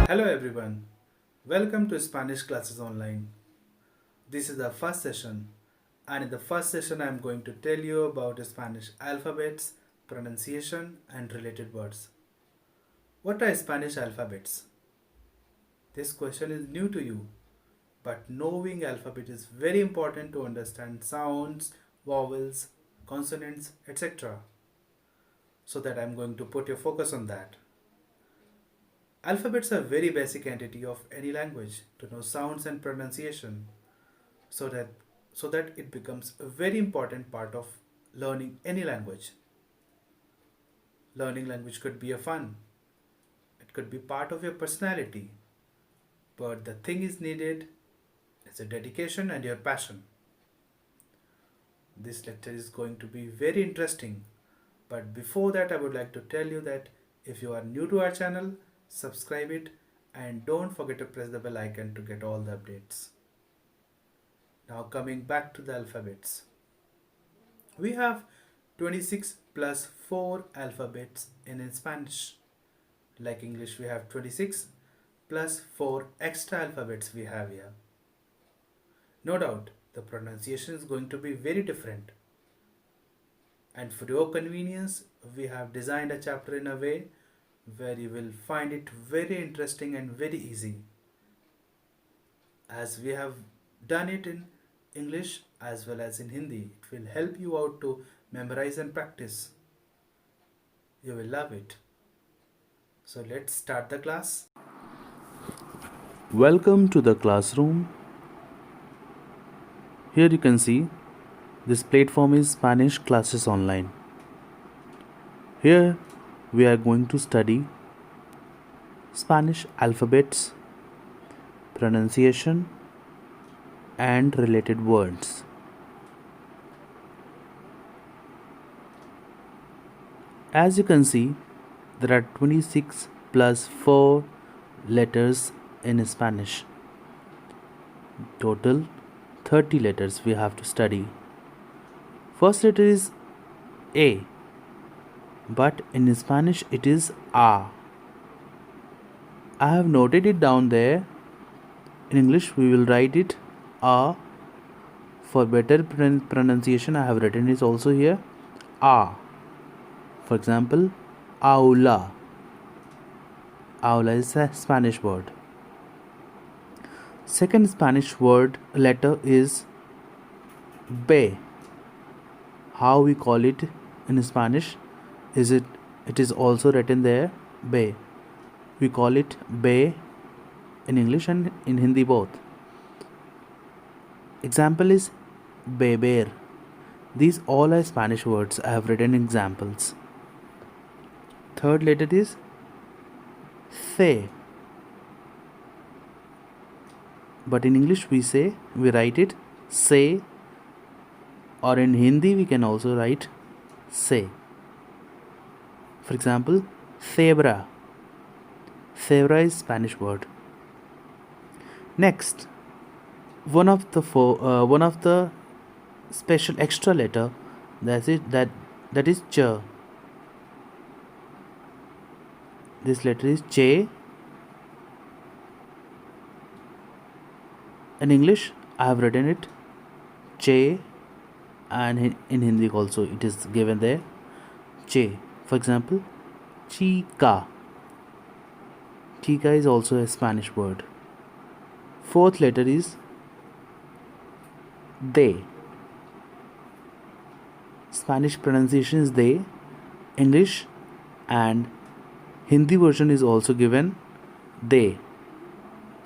Hello everyone, welcome to Spanish Classes Online. This is the first session, and in the first session, I am going to tell you about Spanish alphabets, pronunciation, and related words. What are Spanish alphabets? This question is new to you, but knowing alphabet is very important to understand sounds, vowels, consonants, etc. So that I am going to put your focus on that. Alphabets are very basic entity of any language to know sounds and pronunciation so that it becomes a very important part of learning any language. Learning language could be a fun. It could be part of your personality. But the thing is needed is a dedication and your passion. This lecture is going to be very interesting. But before that, I would like to tell you that if you are new to our channel, subscribe it and don't forget to press the bell icon to get all the updates. Now coming back to the alphabets. We have 26 plus 4 alphabets in Spanish. Like English, we have 26 plus 4 extra alphabets we have here. No doubt, the pronunciation is going to be very different. And for your convenience, we have designed a chapter in a way where you will find it very interesting and very easy. As we have done it in English as well as in Hindi, it will help you out to memorize and practice. You will love it. So let's start the class. Welcome to the classroom. Here you can see this platform is Spanish Classes Online. Here we are going to study Spanish alphabets, pronunciation and related words. As you can see, there are 26 plus 4 letters in Spanish. Total 30 letters we have to study. First letter is A, but in Spanish it is A. I have noted it down there. In English we will write it A. For better pronunciation, I have written it also here A. For example, aula. Aula is a Spanish word. Second Spanish word letter is B. How we call it in Spanish is it is also written there B. We call it B in English and in Hindi both. Example is beber. These all are Spanish words. I have written examples. Third letter is se. But in English we write it say, or in Hindi we can also write say. For example, zebra. Zebra is Spanish word. Next, one of the special extra letter that is ch. This letter is ch. In English, I have written it che, and in Hindi also it is given there che. For example, chica. Chica is also a Spanish word. Fourth letter is de. Spanish pronunciation is de. English and Hindi version is also given de.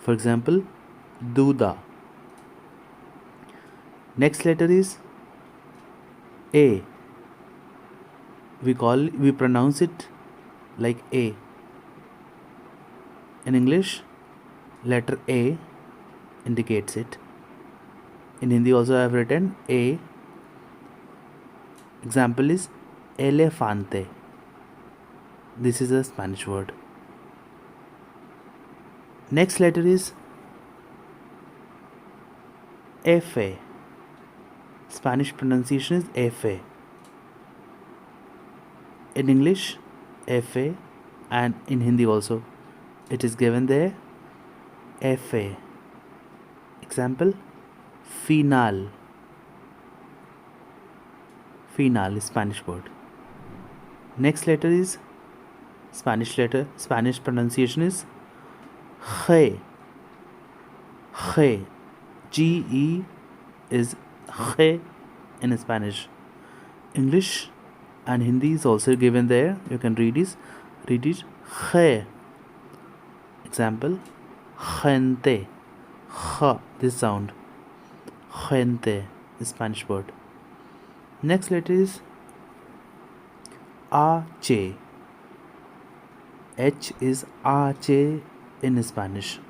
For example, duda. Next letter is A. We pronounce it like A. In English, letter A indicates it. In Hindi also I have written A. Example is elefante. This is a Spanish word. Next letter is F. Spanish pronunciation is F. In English, F, and in Hindi also it is given there. Fa. Example, final. Final is Spanish word. Next letter is Spanish letter. Spanish pronunciation is G. G. Ge is G in Spanish. English and Hindi is also given there. You can read it. G. Example, gente. H, this sound. Gente is Spanish word. Next letter is H. H is H in Spanish.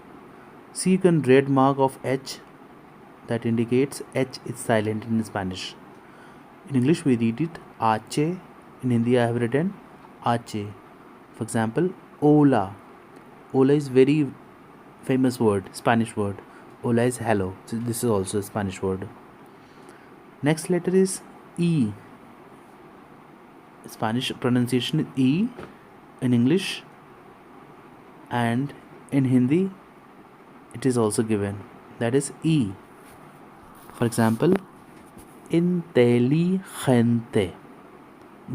See, you can red mark of H that indicates H is silent in Spanish. In English we read it H. In Hindi I have written H. For example, Ola. Ola is very famous word, Spanish word. Ola is hello. So this is also a Spanish word. Next letter is E. Spanish pronunciation is E in English, and in Hindi it is also given, that is E. For example, inteligente.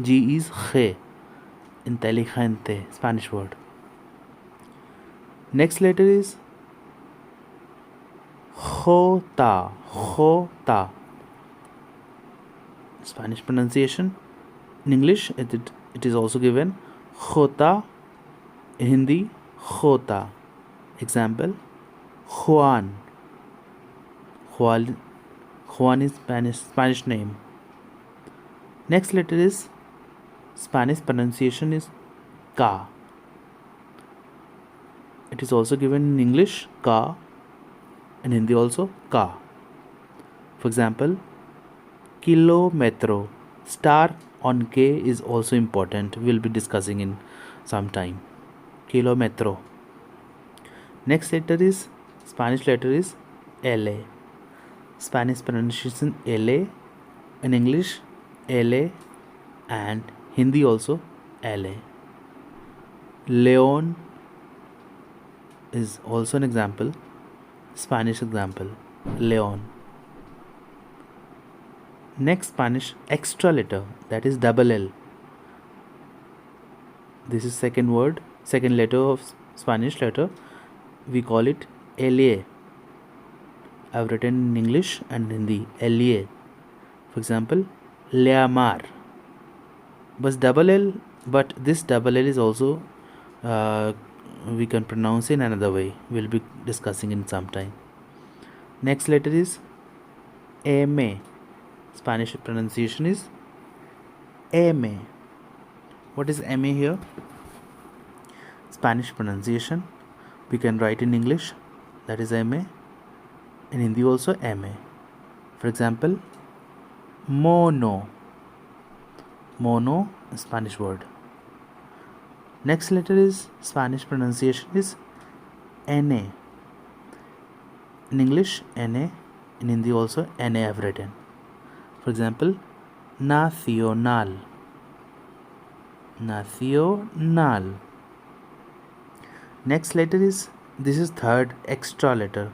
G is G. Inteligente, Spanish word. Next letter is Jota. Jota. Spanish pronunciation. In English it is also given Jota. In Hindi, Jota. Example, Juan. Juan is Spanish name. Next letter is Spanish pronunciation is Ka. It is also given in English Ka. In Hindi also Ka. For example, kilometro. Star on K is also important. We will be discussing in some time. Kilometro. Next letter is Spanish letter is LA. Spanish pronunciation LA. In English LA, and Hindi also LA. Leon is also an example. Spanish example, Leon. Next Spanish extra letter, that is double L. This is second letter of Spanish letter. We call it LA. I have written in English and Hindi LA. For example, Leamar. But double L, but this double L is also we can pronounce in another way. We'll be discussing in some time. Next letter is MA. Spanish pronunciation is MA. What is MA here? Spanish pronunciation. We can write in English, that is MA. In Hindi also MA. For example, mono. Mono, Spanish word. Next letter is Spanish pronunciation is NA. In English NA. In Hindi also NA I have written. For example, nacional. Nacional. Next letter is, this is third extra letter.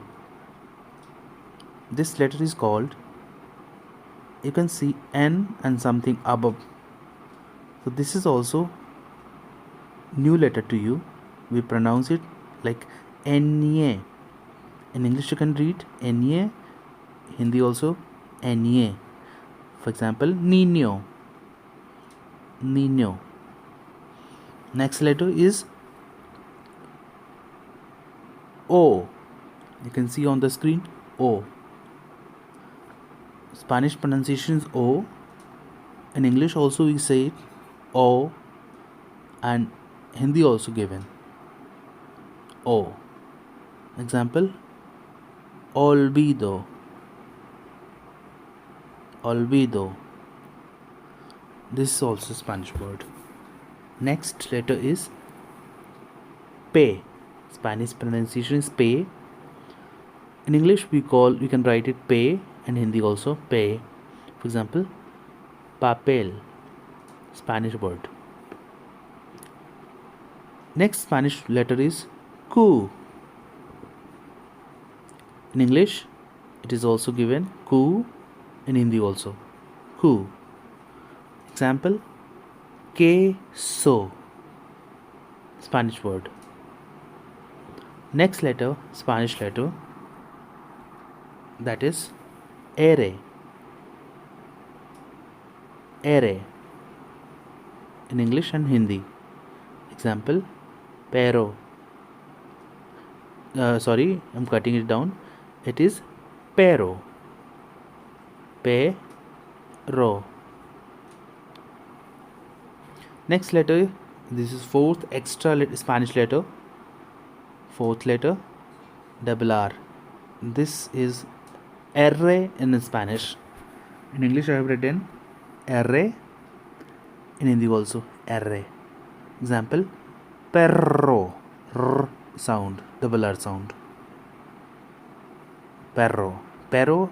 This letter is called, you can see N and something above. So this is also new letter to you. We pronounce it like NA. In English you can read NA. Hindi also NA. For example, Niño. Niño. Next letter is O. You can see on the screen O. Spanish pronunciation is O. In English also we say it O, and Hindi also given O. Example, olvido. Olvido. This is also Spanish word. Next letter is P. Spanish pronunciation is P. In English we can write it P, and Hindi also P. For example, papel. Spanish word. Next Spanish letter is Ku. In English, it is also given ku. In Hindi also, ku. Example, queso, Spanish word. Next letter, Spanish letter, that is ere. Ere. In English and Hindi. Example, pero. Sorry, I'm cutting it down. It is pero. Pero. Next letter, this is fourth extra Spanish letter. Fourth letter, double R. This is R in Spanish. In English, I have written R. In Hindi also R. Example, perro. R sound, double R sound. Perro. Perro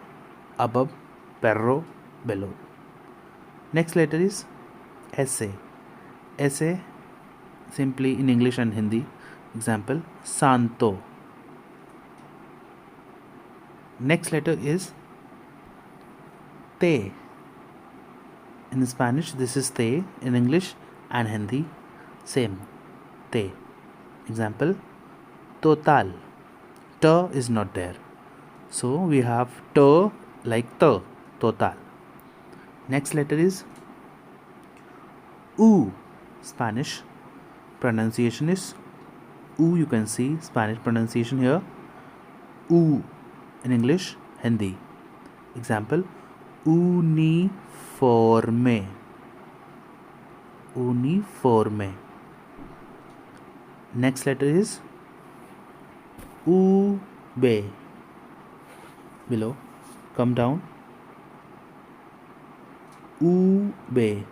above, perro below. Next letter is S. S simply in English and Hindi. Example, santo. Next letter is te. In Spanish, this is te. In English and Hindi, same. Te. Example, total. T is not there. So we have t like t. Total. Next letter is u. Spanish pronunciation is u. You can see Spanish pronunciation here. U. In English, Hindi. Example, uniforme. Uniforme. Next letter is ube. Below, come down. Ube.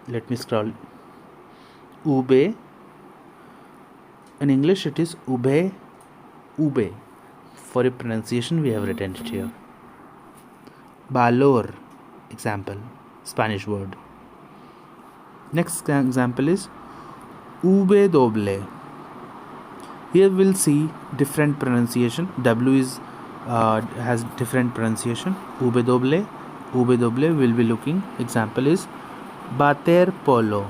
Let me scroll. Ube. In English, it is ube. Ube. For a pronunciation, we have written it here. Valor. Example, Spanish word. Next example is ube doble. Here we'll see different pronunciation. W is has different pronunciation. Ube doble. Ube doble will be looking. Example is bater polo.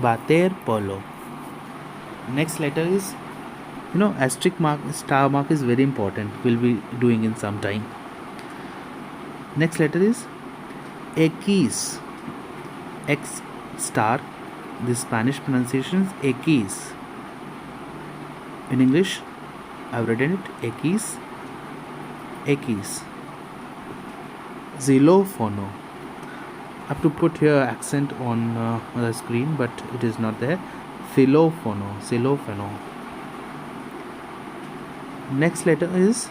Bater polo. Next letter is, asterisk mark, star mark is very important. We'll be doing in some time. Next letter is X. X star. The Spanish pronunciation is X. In English, I've written it X. X. Xylophono. I have to put here accent on the screen, but it is not there. Xylophono. Xylophono. Next letter is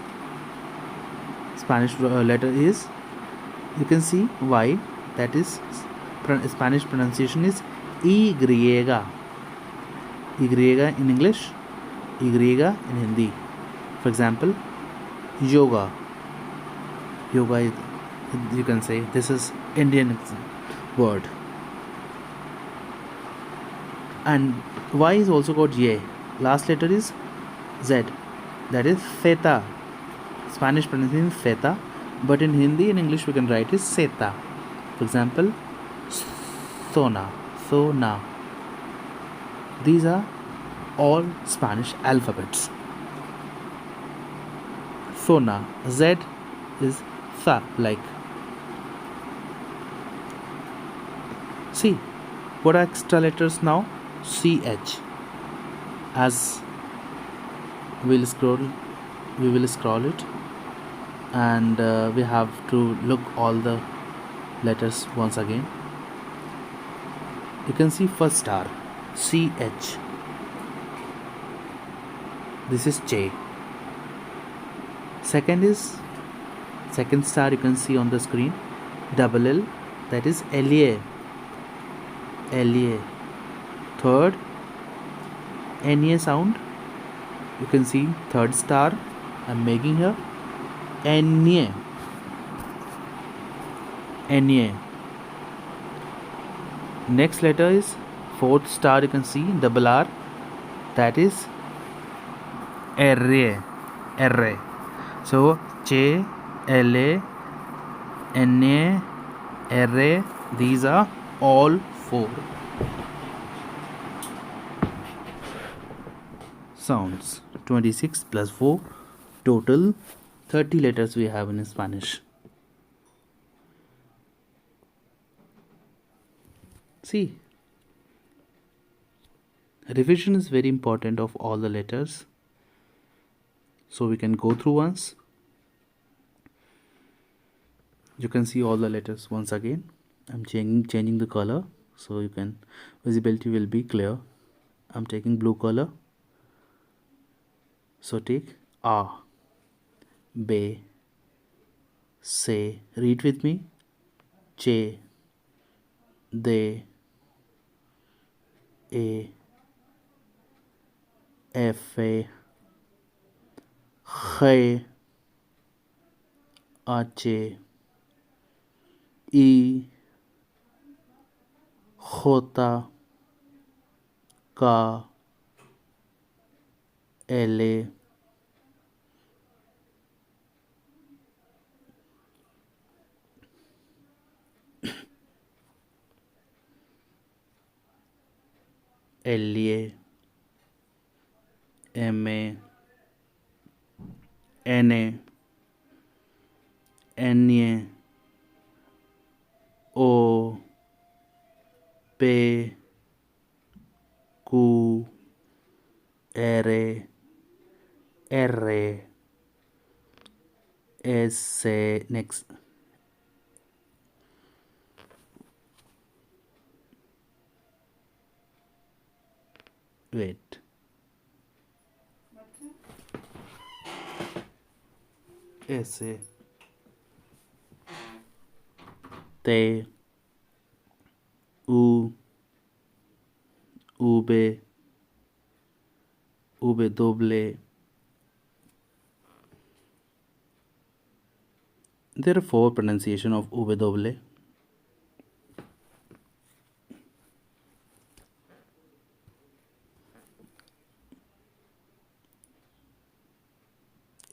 Spanish letter is, you can see Y. That is Spanish pronunciation is Y. Y in English, Y in Hindi. For example, yoga. Yoga is, you can say, this is Indian word. And Y is also called Y. Last letter is Z. That is theta. Spanish pronunciation is theta, but in Hindi and English we can write it seta. For example, sona. Sona. These are all Spanish alphabets. Sona. Z is sa, like. See, what are extra letters now? CH. As we will scroll it, and we have to look all the letters once again. You can see first star, CH. This is J. Second star, you can see on the screen, double L, that is LA. LA. Third, NA sound, you can see third star I'm making here, NA. Next letter is fourth star, you can see double R, that is array. Array. So Ch, La, Na, array, these are all four sounds. 26 plus 4, total 30 letters we have in Spanish. See, revision is very important of all the letters. So we can go through once. You can see all the letters once again. I'm changing the color so you can visibility will be clear. I'm taking blue color. So take A, B, C. Read with me. Ch, D, A, F, H, H, I, J, K, L, L, M, N, N, O, P, Q, R, R, S. Next. Wait. S, T, U, V, W. There are four pronunciation of W.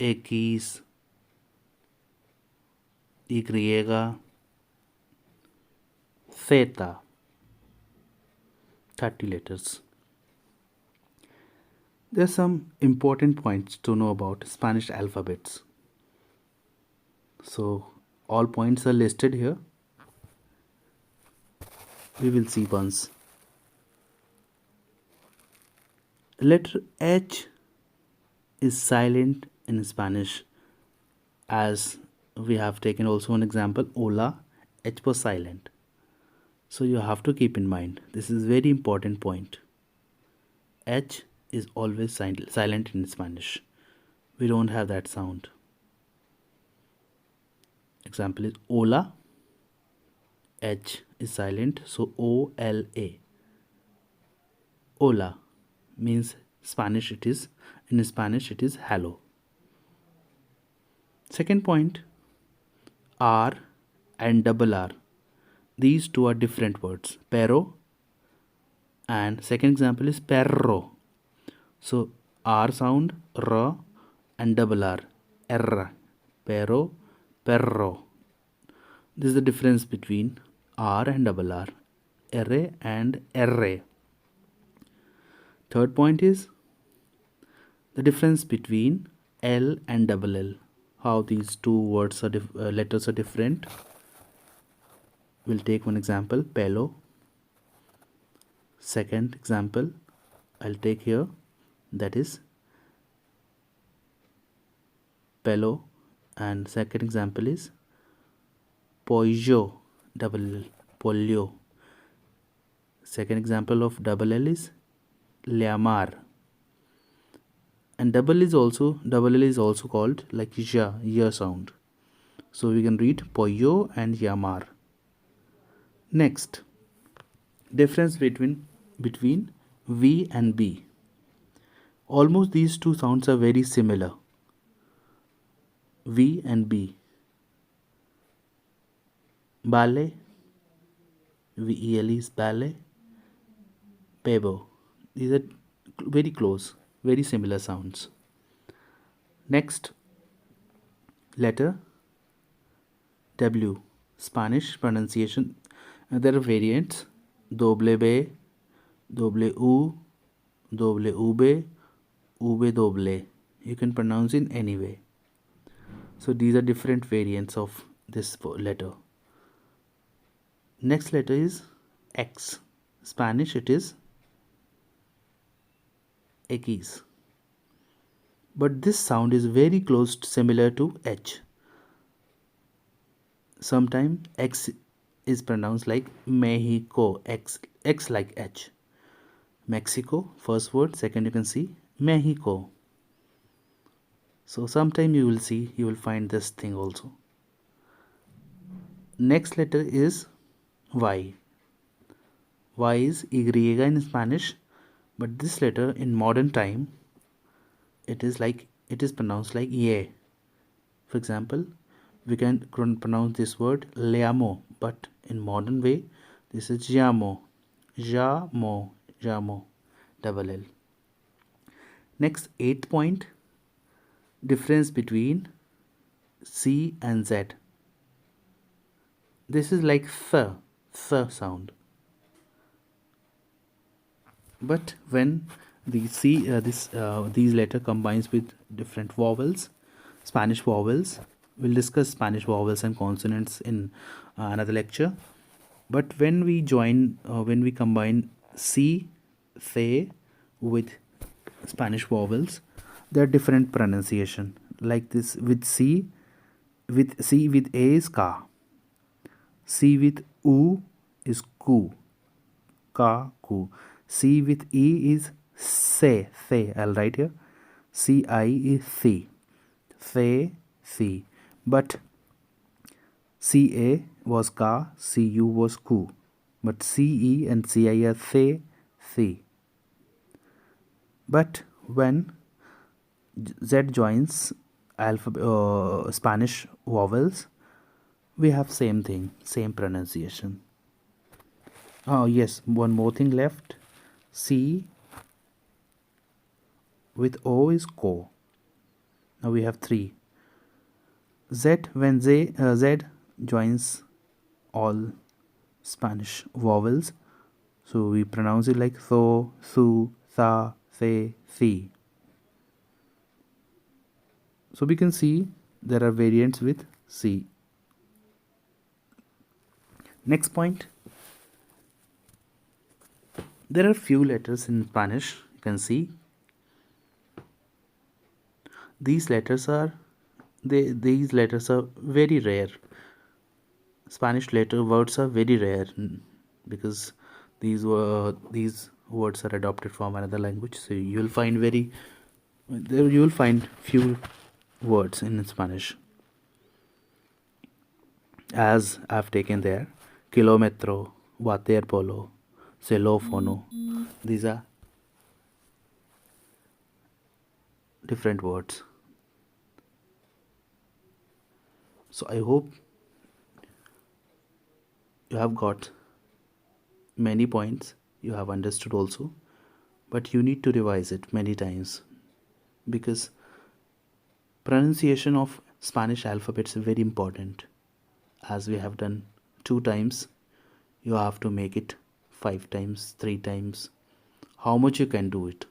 X, Y, Z. 30 letters. There are some important points to know about Spanish alphabets. So all points are listed here. We will see once. Letter H is silent in Spanish, as we have taken also an example. Hola, H was silent. So you have to keep in mind, this is very important point. H is always silent in Spanish. We don't have that sound. Example is hola, H is silent, so O-L-A. Hola means Spanish it is, in Spanish it is hello. Second point, R and double R. These two are different words. Perro and second example is perro. So R sound, R and double R. R. Perro, perro. This is the difference between R and double R. Erre and erre. Third point is the difference between L and double L. How these two words are letters are different. We'll take one example, pelo. Second example I'll take here, that is pelo, and second example is pollo, double L, pollo. Second example of double L is llamar. And double L is also called like ya sound. So we can read pollo and llamar. Next, difference between V and B. Almost these two sounds are very similar. V and B. Vale, VELE is ballet. Pebo. These are very close, very similar sounds. Next letter W. Spanish pronunciation. There are variants. Doble B, doble U, doble ube, ube doble. You can pronounce in any way. So these are different variants of this letter. Next letter is X. Spanish it is X. But this sound is very close similar to H. Sometimes X is pronounced like Mexico. X like H. Mexico, first word. Second you can see Mexico. So sometime you will find this thing also. Next letter is Y. Y is Y in Spanish, but this letter in modern time it is pronounced like ye. For example, we can pronounce this word leamo, but in modern way this is jamo. Jamo, double L. Next, eighth point, difference between C and Z. This is like th sound. But when the these letter combines with different vowels, Spanish vowels, we'll discuss Spanish vowels and consonants in another lecture. But when we combine C, the with Spanish vowels, there are different pronunciation. Like this, with C with A is ka, C with U is ku, ka ku. C with E is se, the. I'll write here. CI is the. But CA was ka, CU was ku. But CE and CI are the. But when Z joins Spanish vowels, we have same thing, same pronunciation. Oh yes, one more thing left. C with O is ko. Now we have three. Z, when Z joins all Spanish vowels, so we pronounce it like so, su, sa, se, si. So we can see there are variants with C. Next point, there are few letters in Spanish. You can see these letters are very rare. Spanish letter words are very rare because these words are adopted from another language. So you will find few words in Spanish. As I've taken there, kilometro, waterpolo, celófono. These are different words. So I hope you have got many points, you have understood also, but you need to revise it many times because pronunciation of Spanish alphabet is very important. As we have done 2 times, you have to make it 5 times, 3 times, how much you can do it,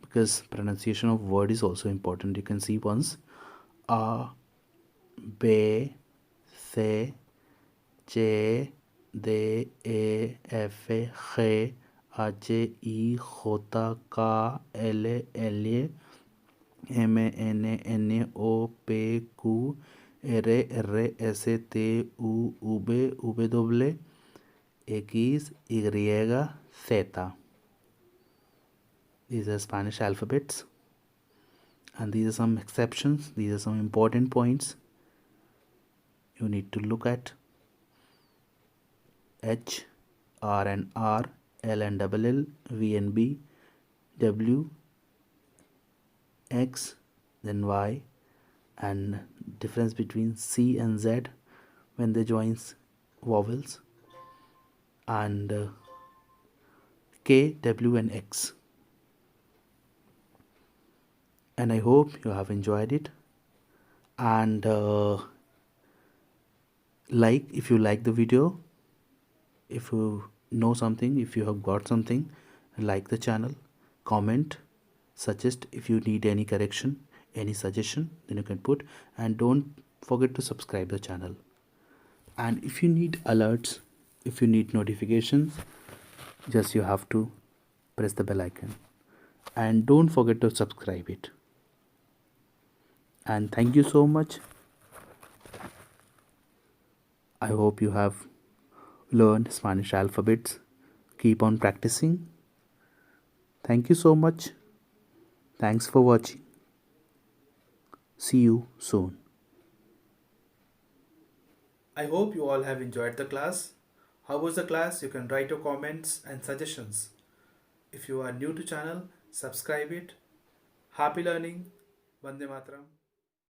because pronunciation of word is also important. You can see once A, B, C, J, D, E, F, G, H, I, J, K, L, L, M, N, N, O, P, Q, R, R, S, T, U, V, W, X, Y, Z. These are Spanish alphabets, and these are some exceptions. These are some important points you need to look at. H, R and R, L and double L, V and B, W, X, then Y, and difference between C and Z when they join vowels. and K, W, and X. And I hope you have enjoyed it. And like if you like the video, if you know something, if you have got something, like the channel, comment, suggest. If you need any correction, any suggestion, then you can put, and don't forget to subscribe the channel. And if you need alerts, if you need notifications, just you have to press the bell icon, and don't forget to subscribe it. And thank you so much. I hope you have learned Spanish alphabets. Keep on practicing. Thank you so much. Thanks for watching. See you soon. I hope you all have enjoyed the class. How was the class? You can write your comments and suggestions. If you are new to channel, subscribe it. Happy learning. Vande Matram.